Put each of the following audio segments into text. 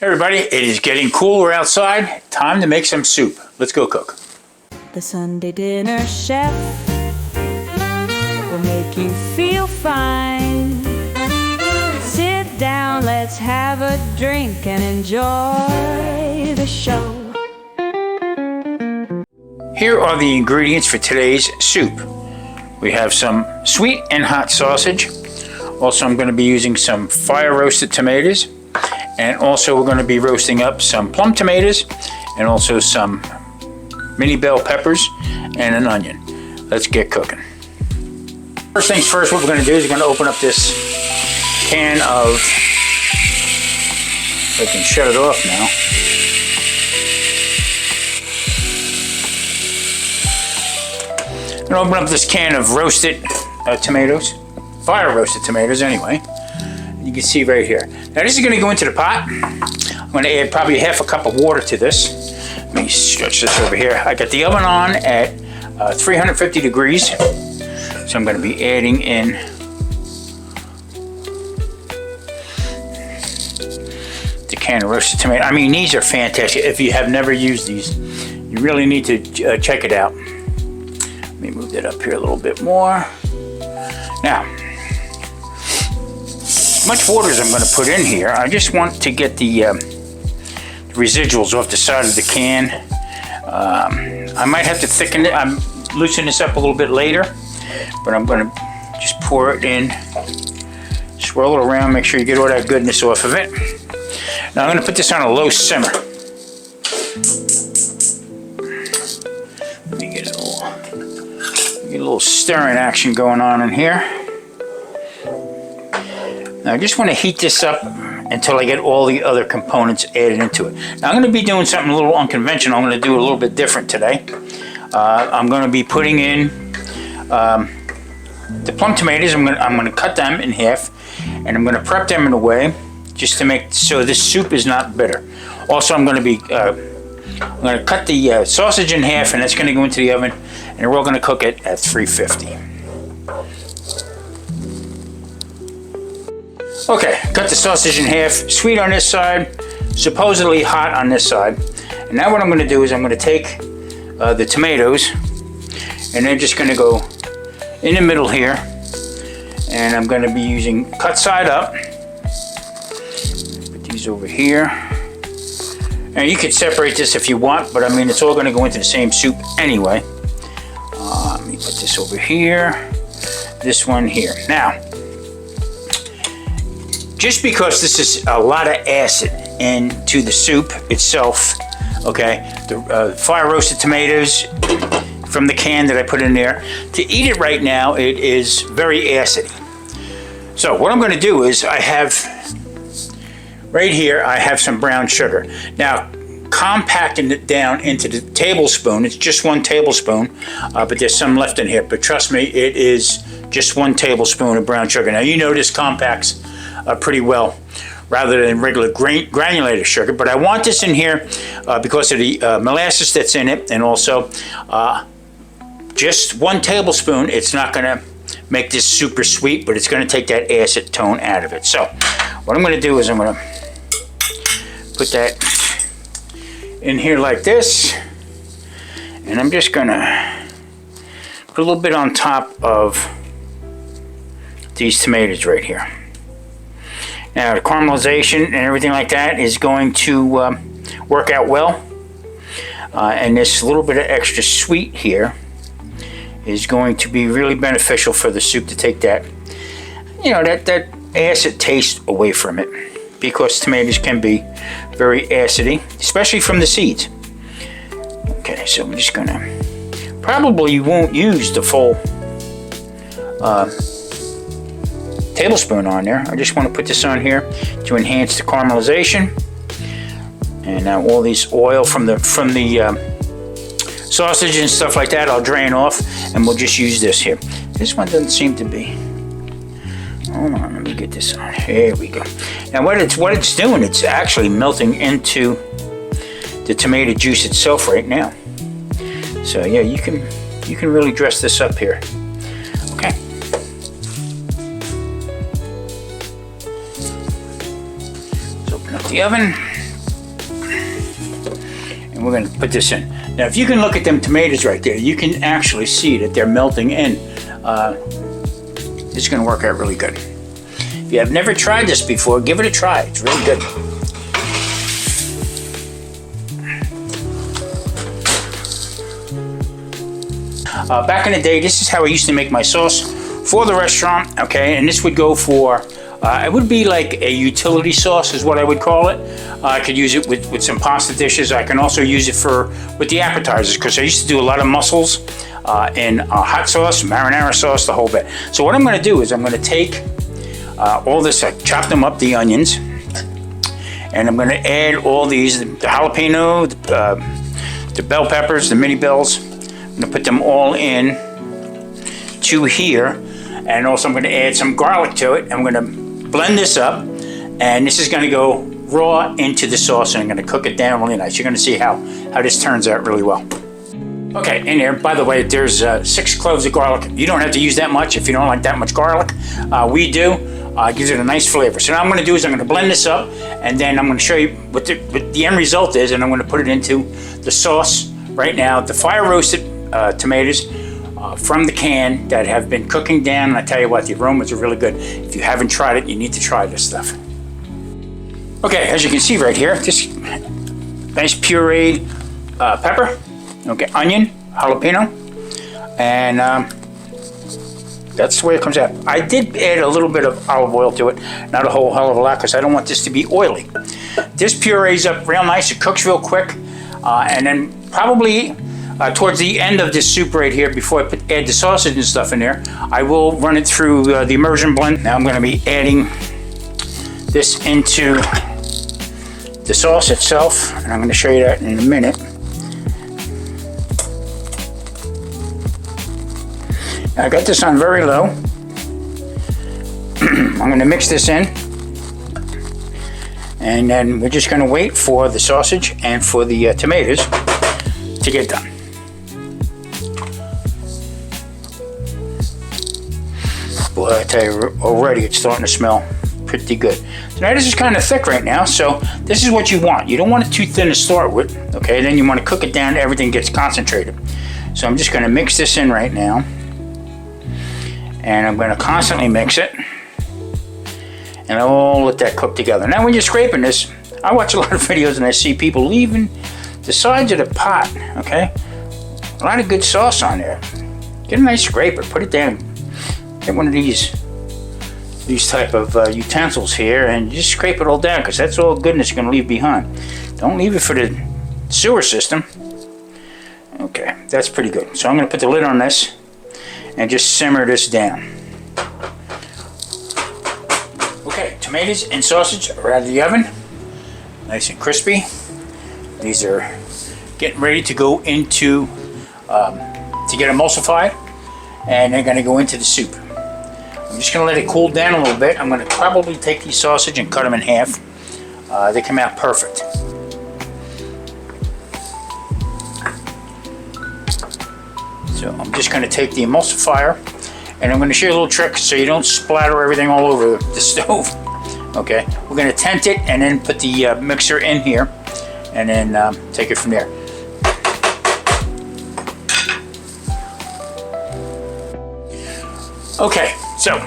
Everybody, it is getting cooler outside. Time to make some soup. Let's go cook. The Sunday dinner chef will make you feel fine. Sit down, let's have a drink and enjoy the show. Here are the ingredients for today's soup. We have some sweet and hot sausage. Also, I'm going to be using some fire roasted tomatoes. And also we're going to be roasting up some plum tomatoes and also some mini bell peppers and an onion. Let's get cooking. First things first, what we're going to do is we're going to open up this can of, I can shut it off now. I'm going to open up this can of roasted tomatoes, fire roasted tomatoes anyway. You can see right here. Now this is going to go into the pot. I'm going to add probably half a cup of water to this. Let me stretch this over here. I got the oven on at 350 degrees. So I'm going to be adding in the can of roasted tomato. I mean, these are fantastic. If you have never used these, you really need to check it out. Let me move that up here a little bit more. Now, much water as I'm going to put in here. I just want to get the residuals off the side of the can. I might have to thicken it. I'm loosen this up a little bit later, but I'm going to just pour it in, swirl it around, make sure you get all that goodness off of it. Now I'm going to put this on a low simmer. Let me get a little stirring action going on in here. Now I just want to heat this up until I get all the other components added into it. Now I'm going to be doing something a little unconventional. I'm going to do it a little bit different today. I'm going to be putting in the plum tomatoes. I'm going to cut them in half, and I'm going to prep them in a way just to make so this soup is not bitter. Also, I'm going to cut the sausage in half, and that's going to go into the oven, and we're all going to cook it at 350. Okay, cut the sausage in half, sweet on this side, supposedly hot on this side. And now what I'm going to do is I'm going to take the tomatoes, and they're just going to go in the middle here. And I'm going to be using cut side up. Put these over here. And you could separate this if you want, but I mean it's all going to go into the same soup anyway. Let me put this over here, this one here. Now, just because this is a lot of acid into the soup itself, okay, the fire roasted tomatoes from the can that I put in there, to eat it right now, it is very acidy. So what I'm going to do is I have, right here, I have some brown sugar. Now, compacting it down into the tablespoon, it's just 1 tablespoon, but there's some left in here. But trust me, it is just 1 tablespoon of brown sugar. Now, you know this compacts pretty well rather than regular granulated sugar, but I want this in here because of the molasses that's in it, and also just 1 tablespoon. It's not going to make this super sweet, but it's going to take that acid tone out of it. So what I'm going to do is I'm going to put that in here like this, and I'm just going to put a little bit on top of these tomatoes right here. Now the caramelization and everything like that is going to work out well. And this little bit of extra sweet here is going to be really beneficial for the soup to take that, you know, that acid taste away from it, because tomatoes can be very acidy, especially from the seeds. Okay, so I'm just gonna, probably won't use the full tablespoon on there. I just want to put this on here to enhance the caramelization. And now all this oil from the sausage and stuff like that, I'll drain off, and we'll just use this here. This one doesn't seem to be. Hold on, let me get this on. There we go. Now what it's doing, it's actually melting into the tomato juice itself right now. So yeah, you can really dress this up here. Okay. Let's open up the oven. we're going to put this in. Now, if you can look at them tomatoes right there, you can actually see that they're melting in. It's going to work out really good. If you have never tried this before, give it a try. It's really good. Back in the day, this is how I used to make my sauce for the restaurant, okay? And this would go for, it would be like a utility sauce is what I would call it. I could use it with some pasta dishes. I can also use it with the appetizers, because I used to do a lot of mussels in hot sauce, marinara sauce, the whole bit. So what I'm gonna do is I'm gonna take all this, I chop them up, the onions, and I'm gonna add all these, the jalapeno, the bell peppers, the mini bells. I'm gonna put them all in to here, and also I'm gonna add some garlic to it. I'm gonna blend this up, and this is gonna go raw into the sauce, and I'm gonna cook it down really nice. You're gonna see how this turns out really well. Okay, in here, by the way, there's 6 cloves of garlic. You don't have to use that much if you don't like that much garlic. We do. It gives it a nice flavor. So now what I'm gonna do is I'm gonna blend this up, and then I'm gonna show you what the end result is, and I'm gonna put it into the sauce right now. The fire roasted tomatoes from the can that have been cooking down, and I tell you what, the aromas are really good. If you haven't tried it, you need to try this stuff. Okay, as you can see right here, this nice pureed pepper, okay, onion, jalapeno, and that's the way it comes out. I did add a little bit of olive oil to it, not a whole hell of a lot, because I don't want this to be oily. This purees up real nice, it cooks real quick, and then probably towards the end of this soup right here, before I add the sausage and stuff in there, I will run it through the immersion blend. Now I'm going to be adding this into the sauce itself, and I'm going to show you that in a minute. I got this on very low. I'm going to mix this in, and then we're just going to wait for the sausage and for the tomatoes to get done. Boy, I tell you, already it's starting to smell pretty good. So now this is kind of thick right now, so this is what you want. You don't want it too thin to start with, okay? Then you want to cook it down, everything gets concentrated. So I'm just going to mix this in right now. And I'm going to constantly mix it. And I'll let that cook together. Now when you're scraping this, I watch a lot of videos and I see people leaving the sides of the pot, okay? A lot of good sauce on there. Get a nice scraper, put it down. Get one of these type of utensils here, and just scrape it all down, because that's all goodness you're going to leave behind. Don't leave it for the sewer system. Okay, that's pretty good. So I'm going to put the lid on this and just simmer this down. Okay, tomatoes and sausage are out of the oven, nice and crispy. These are getting ready to go into to get emulsified, and they're going to go into the soup. I'm just going to let it cool down a little bit. I'm going to probably take these sausage and cut them in half. They come out perfect. So I'm just going to take the emulsifier, and I'm going to show you a little trick so you don't splatter everything all over the stove. Okay, we're going to tent it and then put the mixer in here, and then take it from there. Okay, so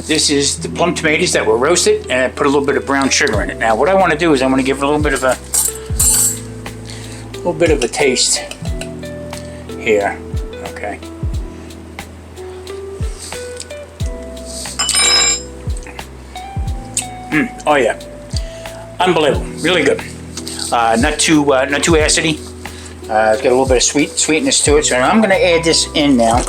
this is the plum tomatoes that were roasted, and I put a little bit of brown sugar in it. Now what I want to do is I want to give it a little bit of a taste here. Okay. Oh yeah, unbelievable, really good. Not too acidy. It's got a little bit of sweetness to it. So I'm going to add this in now.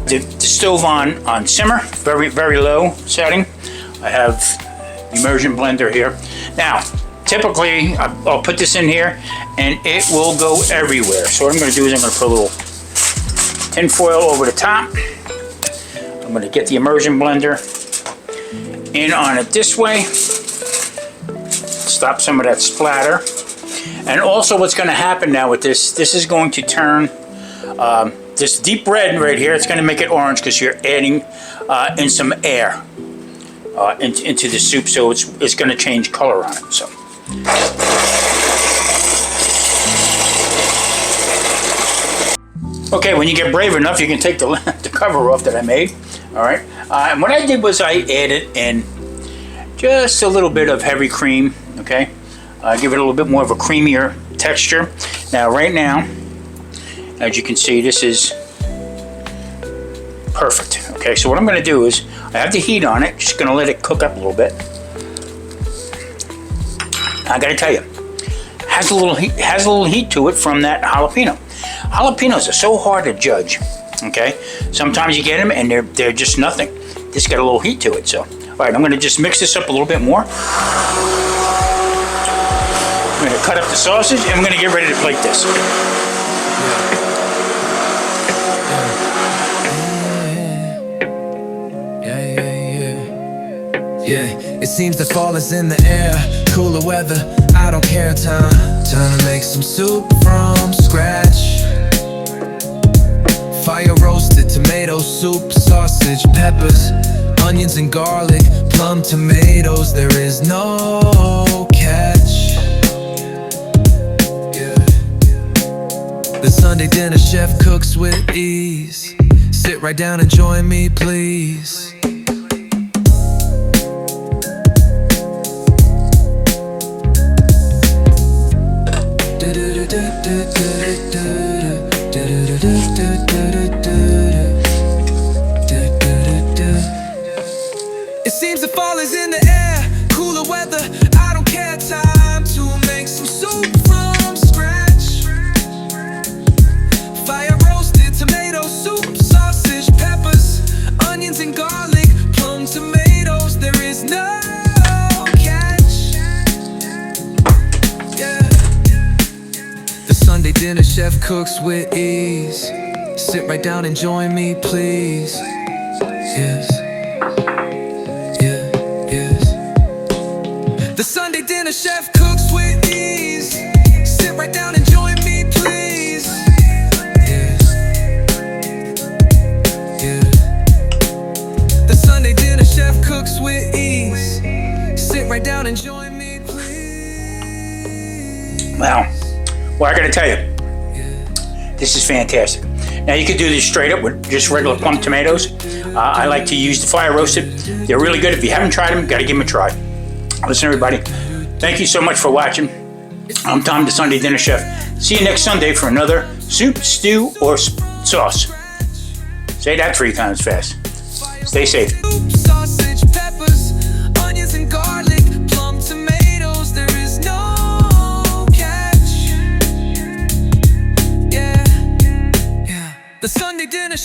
The stove on simmer, very low setting. I have the immersion blender here. Now, typically I'll put this in here and it will go everywhere. So what I'm going to do is I'm going to put a little tin foil over the top. I'm going to get the immersion blender in on it this way. Stop some of that splatter. And also what's going to happen now with this is going to turn this deep red right here, it's going to make it orange because you're adding in some air. into the soup, so it's going to change color on it. So. Okay, when you get brave enough, you can take the cover off that I made. All right, and what I did was I added in just a little bit of heavy cream. Okay, give it a little bit more of a creamier texture. Now, right now, as you can see, this is perfect. Okay, so what I'm going to do is I have the heat on it. Just going to let it cook up a little bit. I got to tell you, has a little heat to it from that jalapeno. Jalapenos are so hard to judge. Okay, sometimes you get them and they're just nothing. This got a little heat to it. So, all right, I'm going to just mix this up a little bit more. I'm going to cut up the sausage and I'm going to get ready to plate this. Yeah, it seems that fall is in the air. Cooler weather, I don't care. Time to make some soup from scratch. Fire roasted tomato soup, sausage, peppers, onions and garlic, plum tomatoes. There is no catch. Yeah. The Sunday dinner chef cooks with ease. Sit right down and join me, please. It seems the fall is in the air. Cooler weather, I don't care. Time to make some soup from scratch. Fire roasted tomato soup, sausage, peppers, onions and garlic, plum tomatoes. There is no catch. Yeah. The Sunday dinner chef cooks with ease. Sit right down and join me, please. Yes. The Sunday dinner chef cooks with ease. Sit right down and join me, please. Yes. Yeah. The Sunday dinner chef cooks with ease. Sit right down and join me, please. Wow. Well, I gotta tell you, this is fantastic. Now you could do this straight up with just regular plum tomatoes. I like to use the fire roasted. They're really good. If you haven't tried them, gotta give them a try. Listen, everybody, thank you so much for watching. I'm Tom, the Sunday Dinner Chef. See you next Sunday for another soup, stew, or sauce. Say that 3 times fast. Stay safe. Sausage, peppers, onions and garlic, plum tomatoes. There is no catch. Yeah. The Sunday dinner.